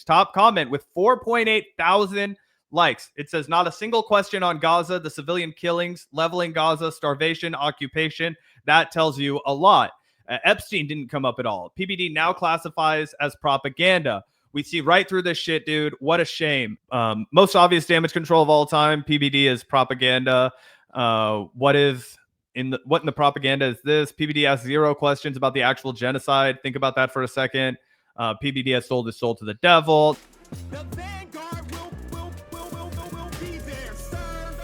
top comment with 4.8 thousand likes. It says, not a single question on Gaza, the civilian killings, leveling Gaza, starvation, occupation. That tells you a lot. Epstein didn't come up at all. PBD now classifies as propaganda. We see right through this shit, dude. What a shame. Most obvious damage control of all time. PBD is propaganda. What in the propaganda is this? PBD asks 0 questions about the actual genocide. Think about that for a second. PBD has sold his soul to the devil. The vanguard will be there, sir.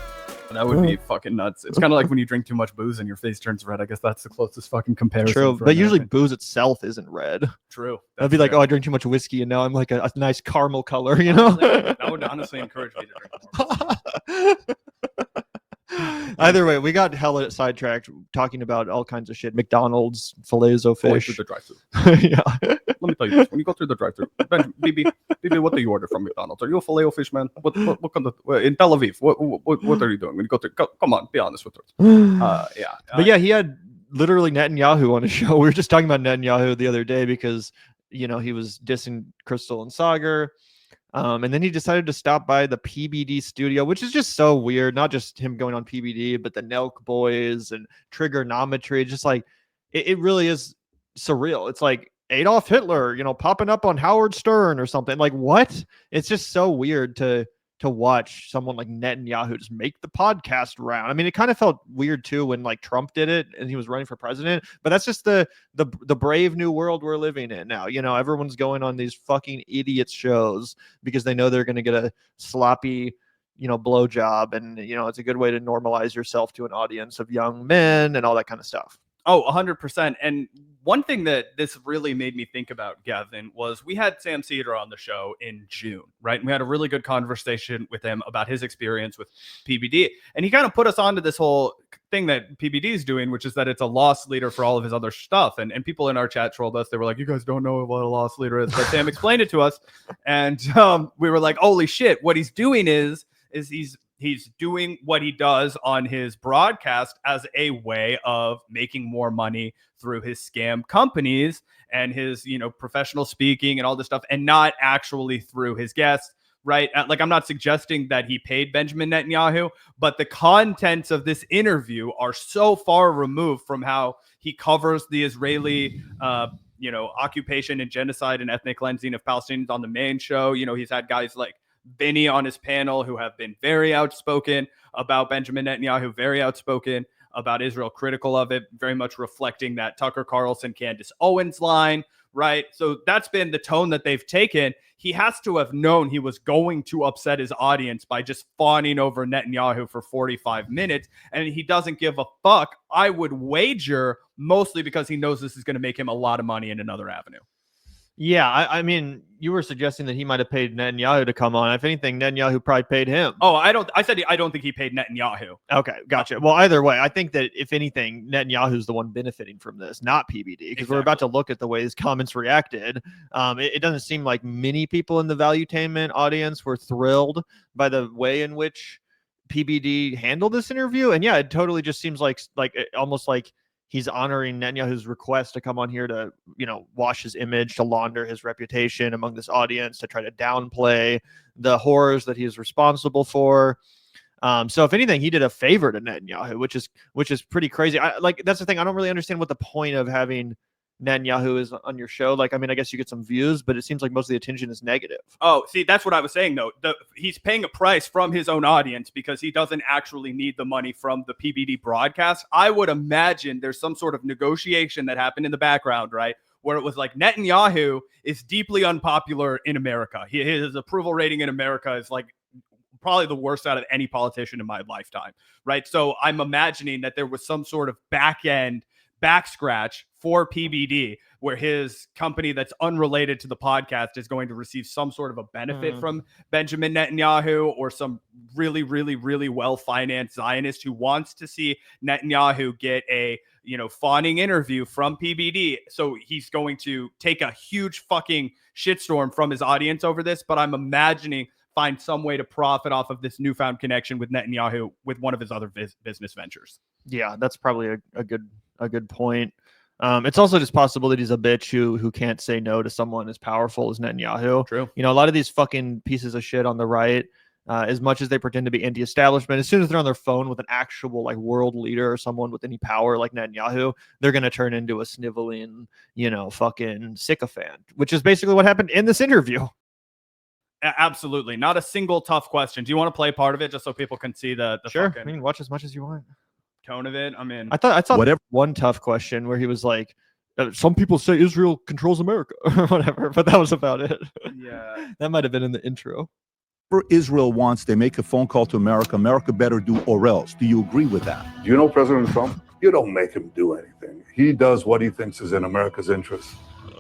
That would be fucking nuts. It's kind of like when you drink too much booze and your face turns red. I guess that's the closest fucking comparison. True, but usually booze itself isn't red. True. I'd be like, oh, I drink too much whiskey and now I'm like a nice caramel color, you know? That would honestly encourage me to drink more. Either way, we got hella sidetracked talking about all kinds of shit. McDonald's, fillets of fish. Through the drive-thru. Yeah. Let me tell you this. When you go through the drive-thru, BB, what do you order from McDonald's? Are you a filet-o-fish man? What kind of, in Tel Aviv? What are you doing when you go through? Come on, be honest with us. Yeah. But yeah, he had literally Netanyahu on his show. We were just talking about Netanyahu the other day because, you know, he was dissing Crystal and Sagar. And then he decided to stop by the PBD studio, which is just so weird. Not just him going on PBD, but the Nelk boys and trigonometry. Just like it really is surreal. It's like Adolf Hitler, you know, popping up on Howard Stern or something. Like, what? It's just so weird to watch someone like Netanyahu just make the podcast round. I mean, it kind of felt weird too when like Trump did it and he was running for president, but that's just the brave new world we're living in now. You know, everyone's going on these fucking idiot shows because they know they're going to get a sloppy, you know, blowjob, and you know, it's a good way to normalize yourself to an audience of young men and all that kind of stuff. Oh, 100%. And one thing that this really made me think about, Gavin, was we had Sam Cedar on the show in June, right? And we had a really good conversation with him about his experience with PBD. And he kind of put us onto this whole thing that PBD is doing, which is that it's a loss leader for all of his other stuff. And people in our chat trolled us. They were like, you guys don't know what a loss leader is. But Sam explained it to us. And we were like, holy shit, what he's doing is he's doing what he does on his broadcast as a way of making more money through his scam companies and his, you know, professional speaking and all this stuff, and not actually through his guests, right? Like, I'm not suggesting that he paid Benjamin Netanyahu, but the contents of this interview are so far removed from how he covers the Israeli, occupation and genocide and ethnic cleansing of Palestinians on the main show. You know, he's had guys like Benny on his panel who have been very outspoken about Benjamin Netanyahu, very outspoken about Israel, critical of it, very much reflecting that Tucker Carlson, Candace Owens line, right? So that's been the tone that they've taken. He has to have known he was going to upset his audience by just fawning over Netanyahu for 45 minutes, and he doesn't give a fuck. I would wager mostly because he knows this is going to make him a lot of money in another avenue. Yeah, I mean, you were suggesting that he might have paid Netanyahu to come on. If anything, Netanyahu probably paid him. Oh, I don't think he paid Netanyahu. Okay, gotcha. Well, either way, I think that if anything, Netanyahu's the one benefiting from this, not PBD, because exactly. We're about to look at the way his comments reacted. It doesn't seem like many people in the valuetainment audience were thrilled by the way in which PBD handled this interview. And yeah, it totally just seems like almost like he's honoring Netanyahu's request to come on here to, you know, wash his image, to launder his reputation among this audience, to try to downplay the horrors that he is responsible for. So if anything, he did a favor to Netanyahu, which is pretty crazy. That's the thing. I don't really understand what the point of having Netanyahu is on your show. Like, I mean, I guess you get some views, but it seems like most of the attention is negative. Oh, see, that's what I was saying, though. He's paying a price from his own audience because he doesn't actually need the money from the PBD broadcast. I would imagine there's some sort of negotiation that happened in the background, right? Where it was like, Netanyahu is deeply unpopular in America. His approval rating in America is like probably the worst out of any politician in my lifetime, right? So I'm imagining that there was some sort of back scratch for PBD where his company that's unrelated to the podcast is going to receive some sort of a benefit from Benjamin Netanyahu, or some really, really, really well-financed Zionist who wants to see Netanyahu get a, you know, fawning interview from PBD. So he's going to take a huge fucking shitstorm from his audience over this, but I'm imagining find some way to profit off of this newfound connection with Netanyahu with one of his other business ventures. Yeah, that's probably a good point. It's also just possible that he's a bitch who can't say no to someone as powerful as Netanyahu. True. You know, a lot of these fucking pieces of shit on the right, as much as they pretend to be anti-establishment, as soon as they're on their phone with an actual like world leader or someone with any power like Netanyahu, they're gonna turn into a sniveling, you know, fucking sycophant, which is basically what happened in this interview. Absolutely. Not a single tough question. Do you want to play part of it just so people can see the Sure, fucking I mean, watch as much as you want. tone of it? I mean, I thought Whatever. one tough question where he was like, some people say Israel controls America or whatever, but that was about it. yeah. That might have been in the intro. Israel wants, they make a phone call to America. America better do or else. Do you agree with that? Do you know President Trump? You don't make him do anything. He does what he thinks is in America's interest,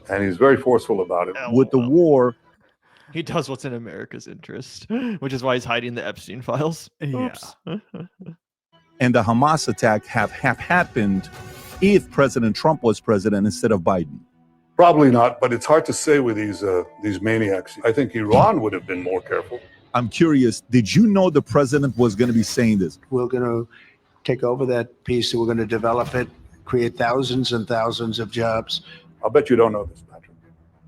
and he's very forceful about it. With the war, He does what's in America's interest, which is why he's hiding the Epstein files. Yeah. Oops. and the Hamas attack have happened if President Trump was president instead of Biden? Probably not, but it's hard to say with these maniacs. I think Iran would have been more careful. I'm curious, did you know the president was going to be saying this? We're going to take over that piece, and we're going to develop it, create thousands and thousands of jobs. I'll bet you don't know this, Patrick.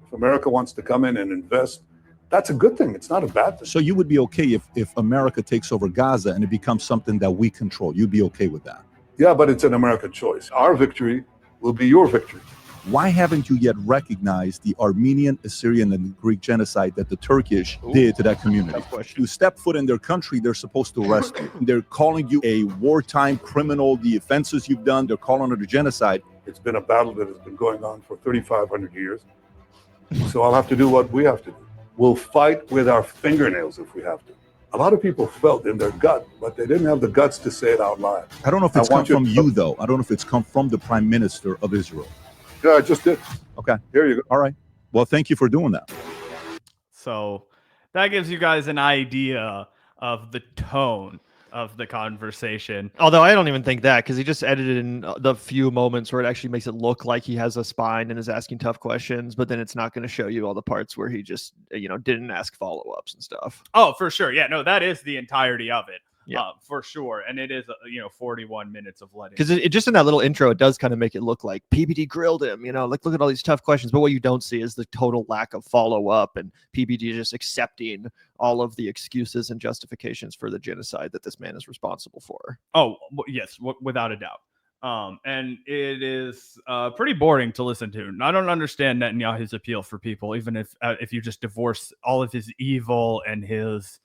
If America wants to come in and invest, that's a good thing. It's not a bad thing. So you would be okay if America takes over Gaza and it becomes something that we control. You'd be okay with that? Yeah, but it's an American choice. Our victory will be your victory. Why haven't you yet recognized the Armenian, Assyrian, and Greek genocide that the Turkish did to that community? You step foot in their country, they're supposed to arrest you. They're calling you a wartime criminal, the offenses you've done, they're calling it a genocide. It's been a battle that has been going on for 3,500 years. So I'll have to do what we have to do. We'll fight with our fingernails if we have to. A lot of people felt in their gut, but they didn't have the guts to say it out loud. I don't know if it's come from you, though. I don't know if it's come from the Prime Minister of Israel. Yeah, I just did. Okay. Here you go. All right. Well, thank you for doing that. So that gives you guys an idea of the tone of the conversation. Although I don't even think that, because he just edited in the few moments where it actually makes it look like he has a spine and is asking tough questions, but then it's not going to show you all the parts where he just, you know, didn't ask follow-ups and stuff. Oh, for sure. Yeah, no, that is the entirety of it. Yeah. For sure. And it is, 41 minutes of letting. Because it just in that little intro, it does kind of make it look like PBD grilled him, you know, like look at all these tough questions. But what you don't see is the total lack of follow up and PBD just accepting all of the excuses and justifications for the genocide that this man is responsible for. Oh, yes, without a doubt. And it is pretty boring to listen to. I don't understand Netanyahu's appeal for people, even if you just divorce all of his evil and his,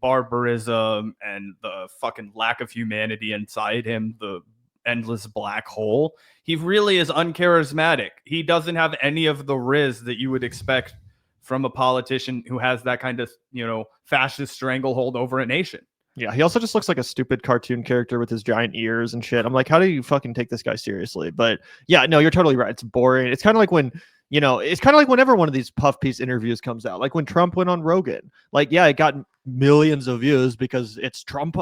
barbarism and the fucking lack of humanity inside him, the endless black hole. He really is uncharismatic. He doesn't have any of the riz that you would expect from a politician who has that kind of, fascist stranglehold over a nation. Yeah, he also just looks like a stupid cartoon character with his giant ears and shit. I'm like, how do you fucking take this guy seriously? But yeah, no, you're totally right. It's boring. It's kind of like when, it's kind of like whenever one of these puff piece interviews comes out, like when Trump went on Rogan. Like, yeah, it got millions of views because it's Trump,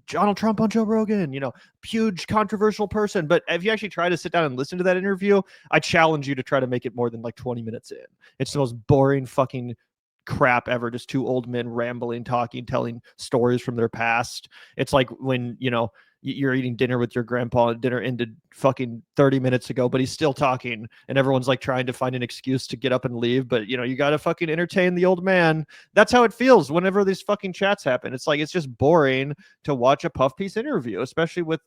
Donald Trump on Joe Rogan, huge controversial person. But if you actually try to sit down and listen to that interview, I challenge you to try to make it more than like 20 minutes in. It's the most boring fucking crap ever. Just two old men rambling, talking, telling stories from their past. It's like when, you're eating dinner with your grandpa and dinner ended fucking 30 minutes ago, but he's still talking and everyone's like trying to find an excuse to get up and leave. But you got to fucking entertain the old man. That's how it feels whenever these fucking chats happen. It's like, it's just boring to watch a puff piece interview, especially with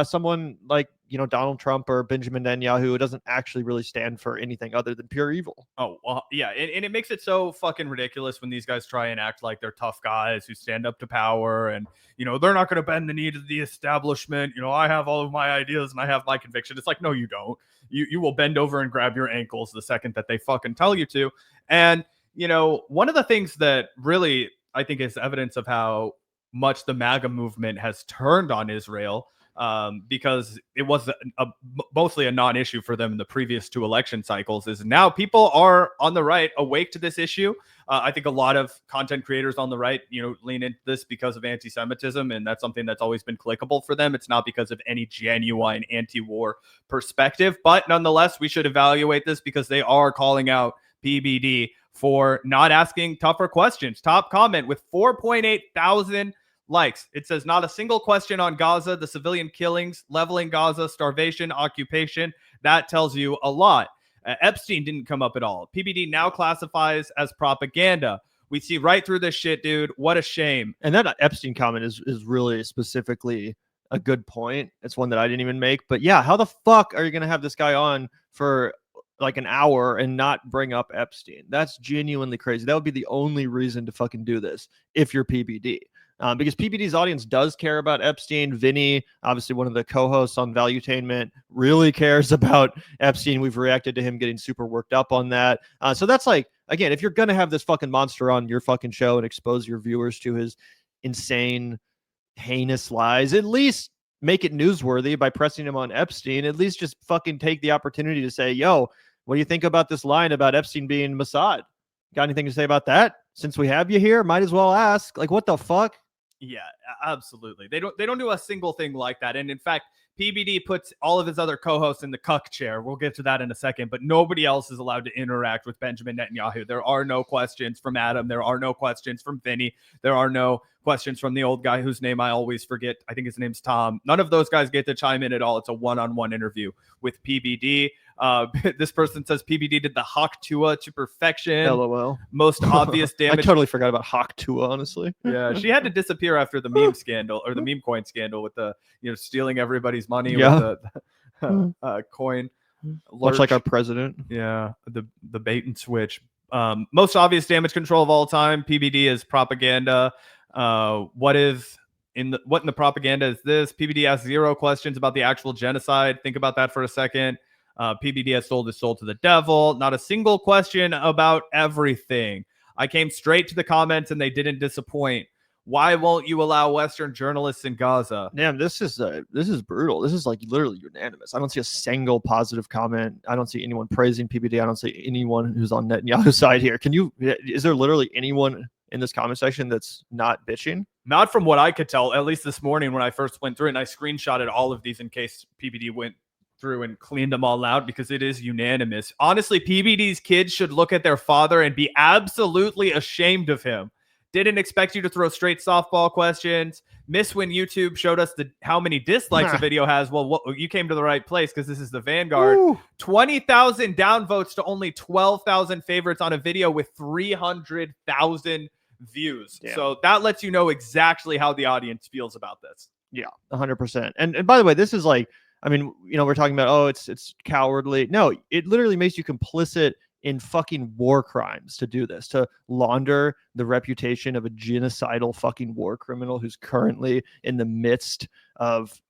someone like, Donald Trump or Benjamin Netanyahu, who doesn't actually really stand for anything other than pure evil. Oh, well, yeah. And it makes it so fucking ridiculous when these guys try and act like they're tough guys who stand up to power and, they're not going to bend the knee to the establishment. I have all of my ideas and I have my conviction. It's like, no, you don't. You will bend over and grab your ankles the second that they fucking tell you to. And, one of the things that really, I think, is evidence of how much the MAGA movement has turned on Israel, because it was mostly a non-issue for them in the previous two election cycles, is now people are on the right awake to this issue. I think a lot of content creators on the right, lean into this because of anti-Semitism, and that's something that's always been clickable for them. It's not because of any genuine anti-war perspective, but nonetheless, we should evaluate this because they are calling out PBD for not asking tougher questions. Top comment with 4.8 thousand likes. It says, not a single question on Gaza, the civilian killings, leveling Gaza, starvation, occupation, That tells you a lot. Epstein didn't come up at all. PBD now classifies as propaganda. We see right through this shit, dude. What a shame. And that Epstein comment is really specifically a good point. It's one that I didn't even make. But yeah, how the fuck are you going to have this guy on for like an hour and not bring up Epstein? That's genuinely crazy. That would be the only reason to fucking do this if you're PBD. Because PBD's audience does care about Epstein. Vinny, obviously one of the co-hosts on Valuetainment, really cares about Epstein. We've reacted to him getting super worked up on that. So that's like, again, if you're going to have this fucking monster on your fucking show and expose your viewers to his insane, heinous lies, at least make it newsworthy by pressing him on Epstein. At least just fucking take the opportunity to say, yo, what do you think about this line about Epstein being Mossad? Got anything to say about that? Since we have you here, might as well ask. Like, what the fuck? Yeah, absolutely. They don't do a single thing like that. And in fact, PBD puts all of his other co-hosts in the cuck chair. We'll get to that in a second, but nobody else is allowed to interact with Benjamin Netanyahu. There are no questions from Adam. There are no questions from Vinny. There are no questions from the old guy whose name I always forget. I think his name's Tom. None of those guys get to chime in at all. It's a one-on-one interview with PBD. This person says PBD did the Hawk Tua to perfection. LOL. Most obvious damage. I totally forgot about Hawk Tua, honestly. Yeah, she had to disappear after the meme scandal or the meme coin scandal with the stealing everybody's money Yeah. with the coin. Much like our president. Yeah, the bait and switch. Most obvious damage control of all time. PBD is propaganda. What in the propaganda is this? PBD asks 0 questions about the actual genocide. Think about that for a second. PBD has sold his soul to the devil. Not a single question about everything. I came straight to the comments and they didn't disappoint. Why won't you allow Western journalists in Gaza? Damn, this is brutal. This is like literally unanimous. I don't see a single positive comment. I don't see anyone praising PBD. I don't see anyone who's on Netanyahu's side here. Is there literally anyone in this comment section that's not bitching? Not from what I could tell, at least this morning when I first went through it, and I screenshotted all of these in case PBD went through and cleaned them all out because it is unanimous. Honestly, PBD's kids should look at their father and be absolutely ashamed of him. Didn't expect you to throw straight softball questions. Miss when YouTube showed us how many dislikes a video has. Well, you came to the right place because this is the Vanguard. Ooh. 20,000 downvotes to only 12,000 favorites on a video with 300,000 views. Damn. So that lets you know exactly how the audience feels about this. Yeah, 100%. And by the way, this is like, I mean, we're talking about, oh, it's cowardly. No, it literally makes you complicit in fucking war crimes to do this, to launder the reputation of a genocidal fucking war criminal who's currently in the midst of,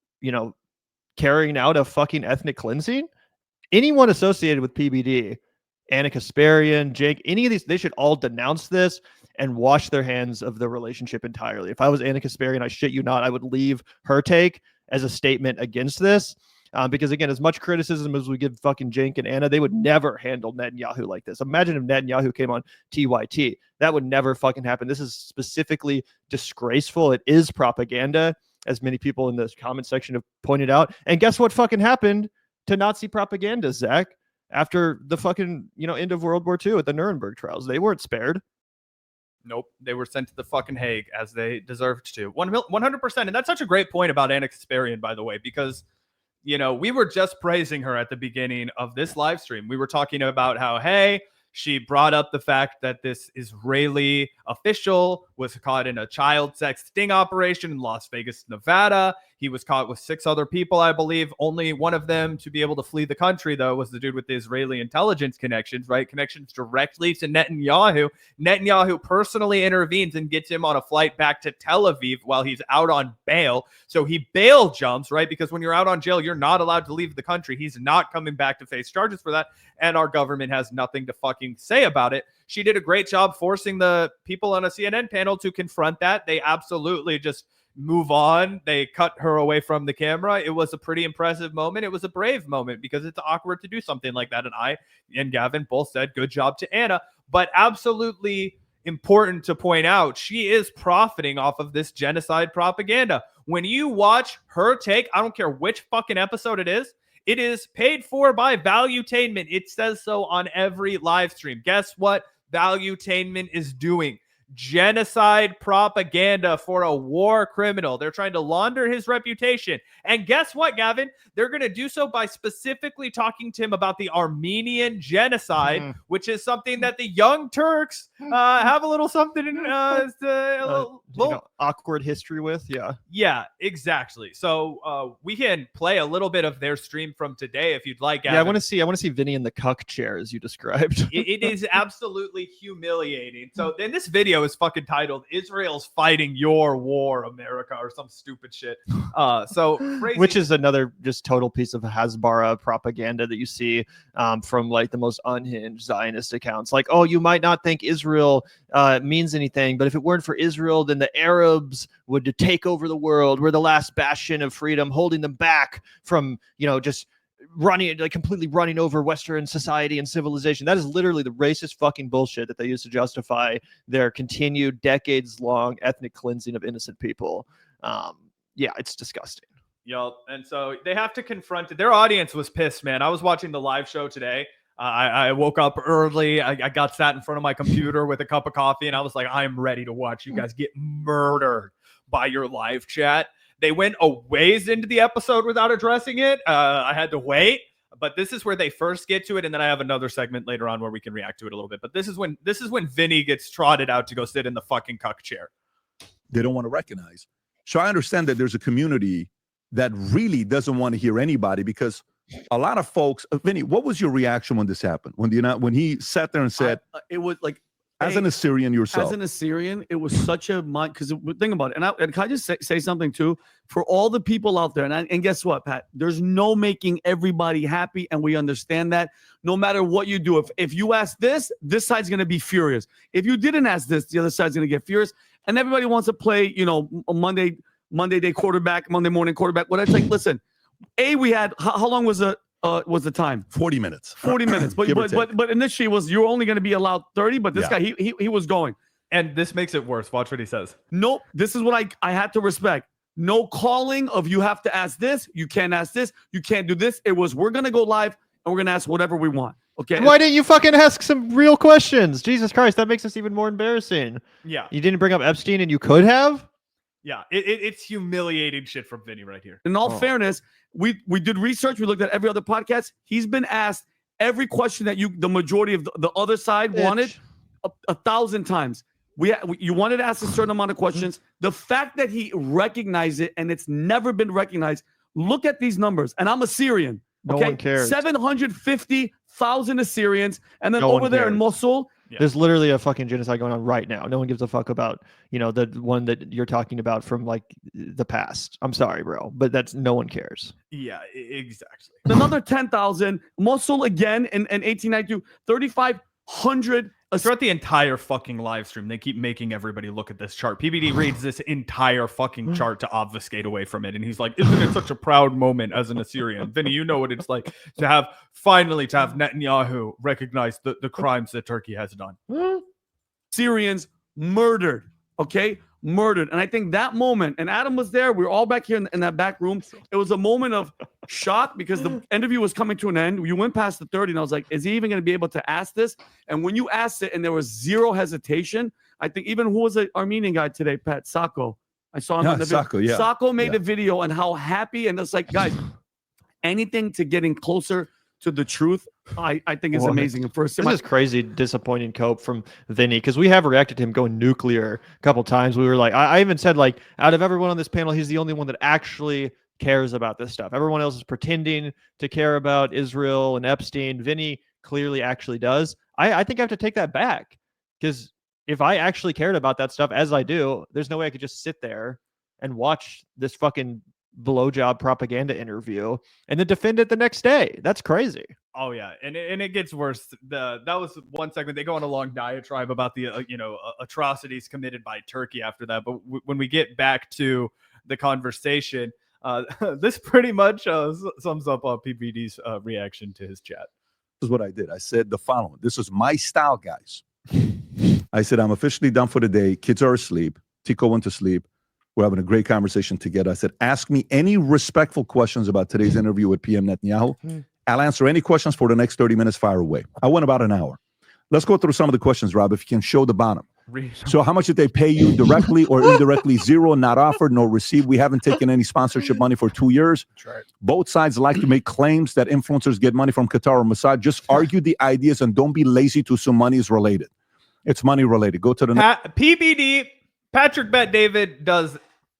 carrying out a fucking ethnic cleansing. Anyone associated with PBD, Anna Kasparian, Jake, any of these, they should all denounce this and wash their hands of the relationship entirely. If I was Anna Kasparian, I shit you not, I would leave her take as a statement against this. Because again, as much criticism as we give fucking Jake and Anna, they would never handle Netanyahu like this. Imagine if Netanyahu came on TYT. That would never fucking happen. This is specifically disgraceful. It is propaganda, as many people in this comment section have pointed out. And guess what fucking happened to Nazi propaganda, Zach? After the fucking, end of World War II at the Nuremberg trials, they weren't spared. Nope. They were sent to the fucking Hague as they deserved to. 100%. And that's such a great point about Anna Kasparian, by the way, because, we were just praising her at the beginning of this live stream. We were talking about how, hey, she brought up the fact that this Israeli official was caught in a child sex sting operation in Las Vegas, Nevada. He was caught with 6 other people, I believe. Only one of them to be able to flee the country, though, was the dude with the Israeli intelligence connections, right? Connections directly to Netanyahu. Netanyahu personally intervenes and gets him on a flight back to Tel Aviv while he's out on bail. So he bail jumps, right? Because when you're out on jail, you're not allowed to leave the country. He's not coming back to face charges for that. And our government has nothing to fucking say about it. She did a great job forcing the people on a CNN panel to confront that. They absolutely just move on. They cut her away from the camera. It was a pretty impressive moment. It was a brave moment because it's awkward to do something like that. And I and Gavin both said good job to Anna, but absolutely important to point out, she is profiting off of this genocide propaganda. When you watch her take, I don't care which fucking episode it is paid for by Valuetainment. It says so on every live stream. Guess what Valuetainment is doing? genocide propaganda for a war criminal. They're trying to launder his reputation. And guess what, Gavin? They're going to do so by specifically talking to him about the Armenian genocide, which is something that the Young Turks have a little something in awkward history with. Yeah, exactly. So we can play a little bit of their stream from today if you'd like, Gavin. Yeah, I want to see Vinny in the cuck chair as you described. It is absolutely humiliating. So then this video is fucking titled "Israel's Fighting Your War, America" or some stupid shit. So crazy. Which is another just total piece of Hasbara propaganda that you see from like the most unhinged Zionist accounts. Like, oh, you might not think Israel means anything, but if it weren't for Israel, then the Arabs would take over the world. We're the last bastion of freedom, holding them back from, just completely running over Western society and civilization. That is literally the racist fucking bullshit that they use to justify their continued decades-long ethnic cleansing of innocent people. Yeah, it's disgusting. Yup. And so they have to confront it. Their audience was pissed, man. I was watching the live show today. I woke up early. I got sat in front of my computer with a cup of coffee, and I was like, I'm ready to watch you guys get murdered by your live chat. They went a ways into the episode without addressing it. I had to wait, but this is where they first get to it, and then I have another segment later on where we can react to it a little bit. But this is when Vinny gets trotted out to go sit in the fucking cuck chair. They don't want to recognize. So I understand that there's a community that really doesn't want to hear anybody, because a lot of folks. Vinny, what was your reaction when this happened? When he sat there and said, it was like, as an Assyrian yourself, as an Assyrian, it was such a mind, because think about it. And can I just say something too for all the people out there? And guess what, Pat? There's no making everybody happy, and we understand that. No matter what you do, if you ask this side's going to be furious. If you didn't ask this, the other side's going to get furious. And everybody wants to play, a Monday day quarterback, Monday morning quarterback. What I like, listen, we had how long was the time? 40 minutes. 40 minutes. But initially you were only going to be allowed 30, but this guy, he was going. And this makes it worse. Watch what he says. Nope. This is what I had to respect. No calling of you have to ask this, you can't ask this, you can't do this. It was, we're going to go live and we're going to ask whatever we want. Okay. Why didn't you fucking ask some real questions? Jesus Christ, that makes us even more embarrassing. Yeah. You didn't bring up Epstein, and you could have? Yeah, it's humiliating shit from Vinny right here. In all fairness, we did research. We looked at every other podcast. He's been asked every question that the majority of the other side wanted 1,000 times. You wanted to ask a certain amount of questions. The fact that he recognized it and it's never been recognized. Look at these numbers. And I'm Assyrian. No one cares. 750,000 Assyrians. And then over there in Mosul, there's literally a fucking genocide going on right now. No one gives a fuck about, the one that you're talking about from like the past. I'm sorry, bro, but no one cares. Yeah, exactly. Another 10,000. Mosul again in 1892, 3,500. Throughout the entire fucking live stream, they keep making everybody look at this chart. PBD reads this entire fucking chart to obfuscate away from it. And he's like, isn't it such a proud moment as an Assyrian? Vinny, you know what it's like to have Netanyahu recognize the crimes that Turkey has done. Syrians murdered, okay? Murdered. And I think that moment, and Adam was there, we were all back here in that back room. It was a moment of shock because the interview was coming to an end. You went past the 30, and I was like, is he even going to be able to ask this? And when you asked it and there was zero hesitation, I think even who was the Armenian guy today, Pat? Sacco. I saw him on the video. Sacco made a video on how happy, and it's like, guys, anything to getting closer to the truth, I think is amazing. And first, this is crazy disappointing cope from Vinny, because we have reacted to him going nuclear a couple times. We were like, I even said, like, out of everyone on this panel, he's the only one that actually cares about this stuff. Everyone else is pretending to care about Israel and Epstein. Vinny clearly actually does. I think I have to take that back, because if I actually cared about that stuff, as I do, there's no way I could just sit there and watch this fucking blowjob propaganda interview and then defend it the next day. That's crazy. Oh yeah, and it gets worse. That was one segment. They go on a long diatribe about the atrocities committed by Turkey after that. But when we get back to the conversation, this pretty much sums up PBD's reaction to his chat. This is what I did. I said the following. This is my style, guys. I said, I'm officially done for the day. Kids are asleep. Tico went to sleep. We're having a great conversation together. I said, ask me any respectful questions about today's interview with PM Netanyahu. I'll answer any questions for the next 30 minutes. Fire away. I went about an hour. Let's go through some of the questions, Rob, if you can show the bottom. So how much did they pay you directly or indirectly? Zero, not offered, no received. We haven't taken any sponsorship money for 2 years. That's right. Both sides like to make claims that influencers get money from Qatar or Mossad. Just argue the ideas and don't be lazy to assume money is related. It's money related. Go to the next. PBD, Patrick Bet David does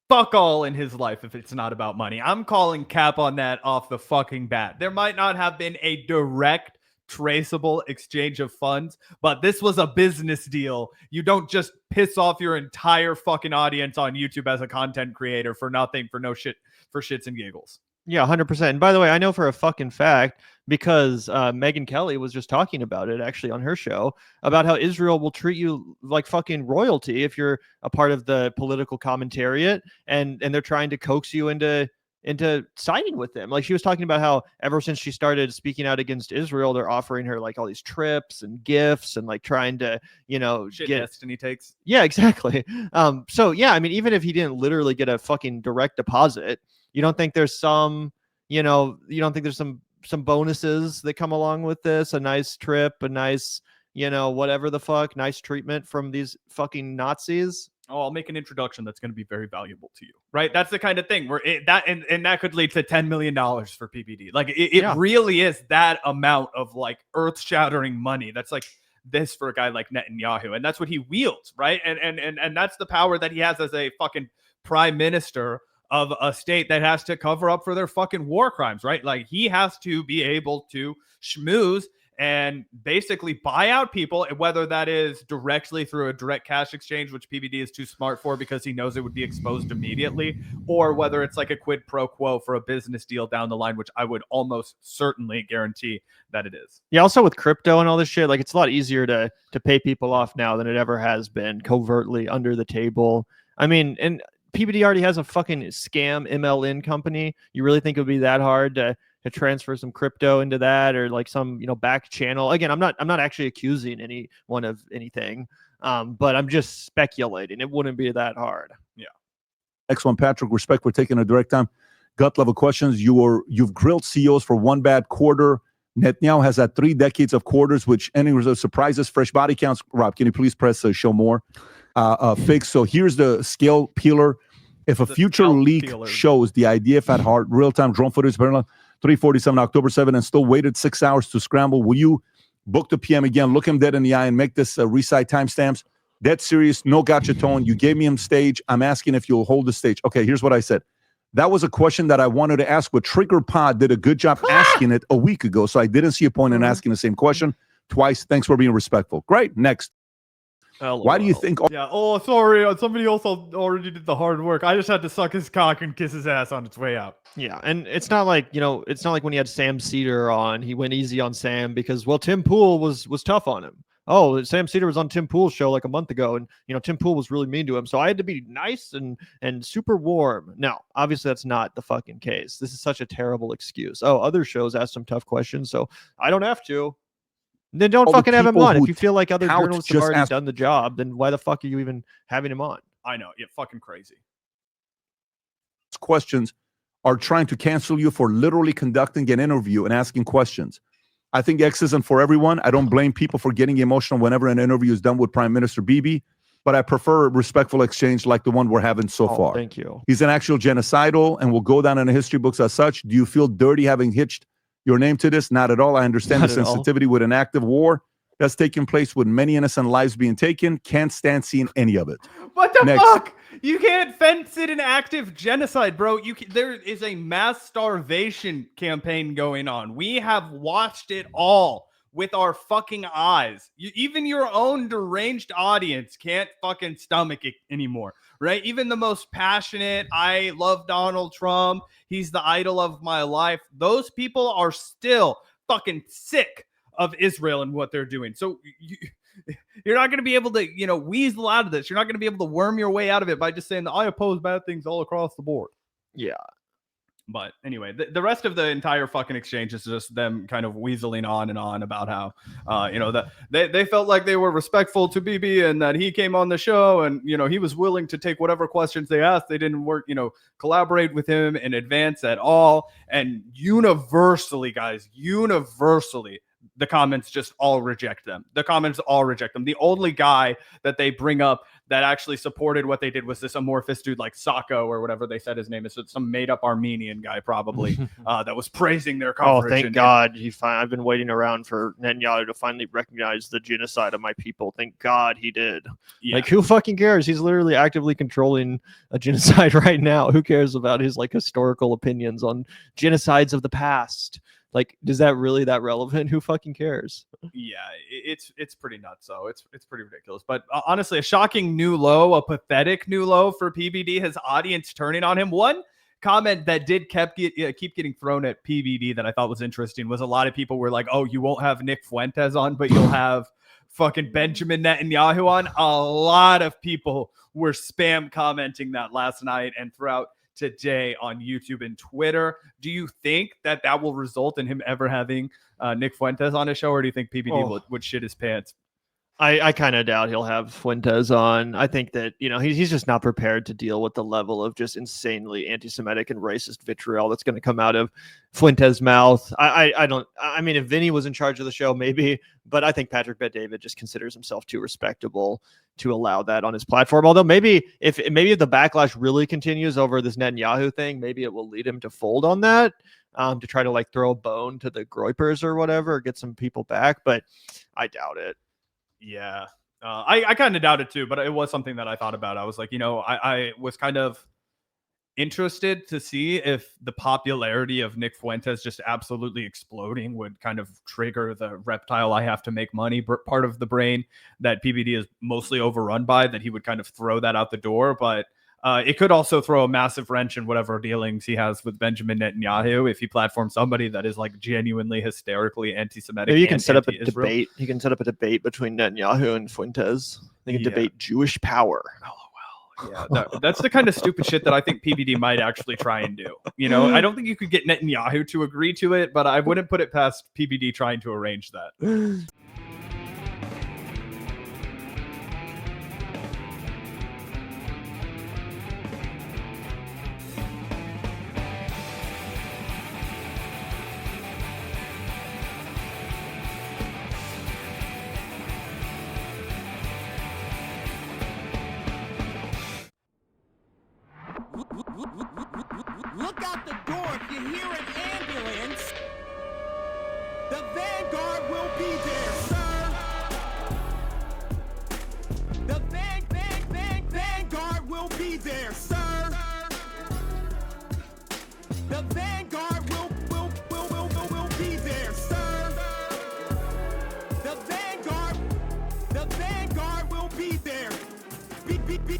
fuck all in his life if it's not about money. I'm calling cap on that off the fucking bat. There might not have been a direct traceable exchange of funds, but this was a business deal. You don't just piss off your entire fucking audience on YouTube as a content creator for nothing, for no shit, for shits and giggles. Yeah, 100%. And by the way, I know for a fucking fact, because Megyn Kelly was just talking about it actually on her show, about how Israel will treat you like fucking royalty if you're a part of the political commentariat, and they're trying to coax you into siding with them. Like, she was talking about how ever since she started speaking out against Israel, they're offering her like all these trips and gifts and like trying to, Shit get destiny takes. Yeah, exactly. So yeah, I mean, even if he didn't literally get a fucking direct deposit, you don't think there's some, you don't think there's some bonuses that come along with this, a nice trip, a nice, whatever the fuck, nice treatment from these fucking Nazis? Oh, I'll make an introduction that's going to be very valuable to you, right? That's the kind of thing where that could lead to $10 million for PBD. Like it really is that amount of like earth-shattering money. That's like this for a guy like Netanyahu, and that's what he wields, right? And that's the power that he has as a fucking prime minister of a state that has to cover up for their fucking war crimes, right? Like he has to be able to schmooze and basically buy out people, whether that is directly through a direct cash exchange, which PBD is too smart for because he knows it would be exposed immediately, or whether it's like a quid pro quo for a business deal down the line, which I would almost certainly guarantee that it is. Yeah, also with crypto and all this shit, like it's a lot easier to pay people off now than it ever has been, covertly under the table. I mean, and PBD already has a fucking scam MLN company. You really think it would be that hard to transfer some crypto into that, or like some back channel? Again, I'm not actually accusing anyone of anything, but I'm just speculating. It wouldn't be that hard. Yeah. Next one, Patrick. Respect for taking a direct time. Gut level questions. You've grilled CEOs for one bad quarter. Netanyahu has had 3 decades of quarters, which any result surprises. Fresh body counts. Rob, can you please press show more? Fix. So here's the scale peeler. If a future leak shows the IDF at heart, real-time drone footage, 3:47 October 7, and still waited 6 hours to scramble, will you book the PM again, look him dead in the eye, and make this recite timestamps? Dead serious, no gotcha tone. You gave me him stage. I'm asking if you'll hold the stage. Okay, here's what I said. That was a question that I wanted to ask, but Trigger Pod did a good job asking it a week ago, so I didn't see a point in asking the same question twice. Thanks for being respectful. Great. Next. Why do you think? Yeah. Oh, sorry. Somebody else already did the hard work. I just had to suck his cock and kiss his ass on its way out. Yeah, and it's not like it's not like when he had Sam Cedar on, he went easy on Sam because Tim Pool was tough on him. Oh, Sam Cedar was on Tim Pool's show like a month ago, and Tim Pool was really mean to him, so I had to be nice and super warm. No, obviously that's not the fucking case. This is such a terrible excuse. Oh, other shows ask some tough questions, so I don't have to. Then don't fucking have him on. If you feel like other journalists have already done the job, then why the fuck are you even having him on? I know. Yeah, fucking crazy. Questions are trying to cancel you for literally conducting an interview and asking questions. I think X isn't for everyone. I don't blame people for getting emotional whenever an interview is done with Prime Minister Bibi, but I prefer a respectful exchange like the one we're having so far. Thank you. He's an actual genocidal and will go down in the history books as such. Do you feel dirty having hitched your name to this? Not at all. I understand the sensitivity with an active war that's taking place with many innocent lives being taken. Can't stand seeing any of it. What the fuck? You can't fence it an active genocide, bro. There is a mass starvation campaign going on. We have watched it all with our fucking eyes. Even your own deranged audience can't fucking stomach it anymore, right? Even the most passionate, I love Donald Trump, he's the idol of my life, those people are still fucking sick of Israel and what they're doing. So you're not going to be able to, weasel out of this. You're not going to be able to worm your way out of it by just saying, I oppose bad things all across the board. Yeah. But anyway, the rest of the entire fucking exchange is just them kind of weaseling on and on about how, that they felt like they were respectful to Bibi and that he came on the show and, he was willing to take whatever questions they asked. They didn't collaborate with him in advance at all. And universally, guys, the comments just all reject them. The comments all reject them. The only guy that they bring up that actually supported what they did was this amorphous dude like Sako or whatever they said his name is. So it's some made up Armenian guy probably that was praising their coverage. Oh, thank God. I've been waiting around for Netanyahu to finally recognize the genocide of my people. Thank God he did. Yeah. Like, who fucking cares? He's literally actively controlling a genocide right now. Who cares about his like historical opinions on genocides of the past? Like, is that really that relevant? Who fucking cares? Yeah, it's pretty nuts. So it's pretty ridiculous. But honestly, a shocking new low, a pathetic new low for PBD. His audience turning on him. One comment that did keep getting thrown at PBD that I thought was interesting was a lot of people were like, "Oh, you won't have Nick Fuentes on, but you'll have fucking Benjamin Netanyahu on." A lot of people were spam commenting that last night and throughout today on YouTube and Twitter. Do you think that will result in him ever having Nick Fuentes on his show, or do you think PBD would shit his pants? I kind of doubt he'll have Fuentes on. I think that, he's just not prepared to deal with the level of just insanely anti-Semitic and racist vitriol that's going to come out of Fuentes' mouth. I mean, if Vinny was in charge of the show, maybe, but I think Patrick Bet-David just considers himself too respectable to allow that on his platform. Although maybe if the backlash really continues over this Netanyahu thing, maybe it will lead him to fold on that, to try to like throw a bone to the Groypers or whatever, or get some people back. But I doubt it. Yeah, I kind of doubt it too, but it was something that I thought about. I was like, I was kind of interested to see if the popularity of Nick Fuentes just absolutely exploding would kind of trigger the reptile I have to make money part of the brain that PBD is mostly overrun by, that he would kind of throw that out the door. But it could also throw a massive wrench in whatever dealings he has with Benjamin Netanyahu if he platforms somebody that is like genuinely hysterically anti-Semitic. Maybe you can set up a debate. He can set up a debate between Netanyahu and Fuentes. They can debate Jewish power. Yeah, that's the kind of stupid shit that I think PBD might actually try and do. I don't think you could get Netanyahu to agree to it, but I wouldn't put it past PBD trying to arrange that. Look out the door if you hear an ambulance. The Vanguard will be there, sir. The Vanguard will be there, sir. The Vanguard will be there, sir. The Vanguard will be there. Be there.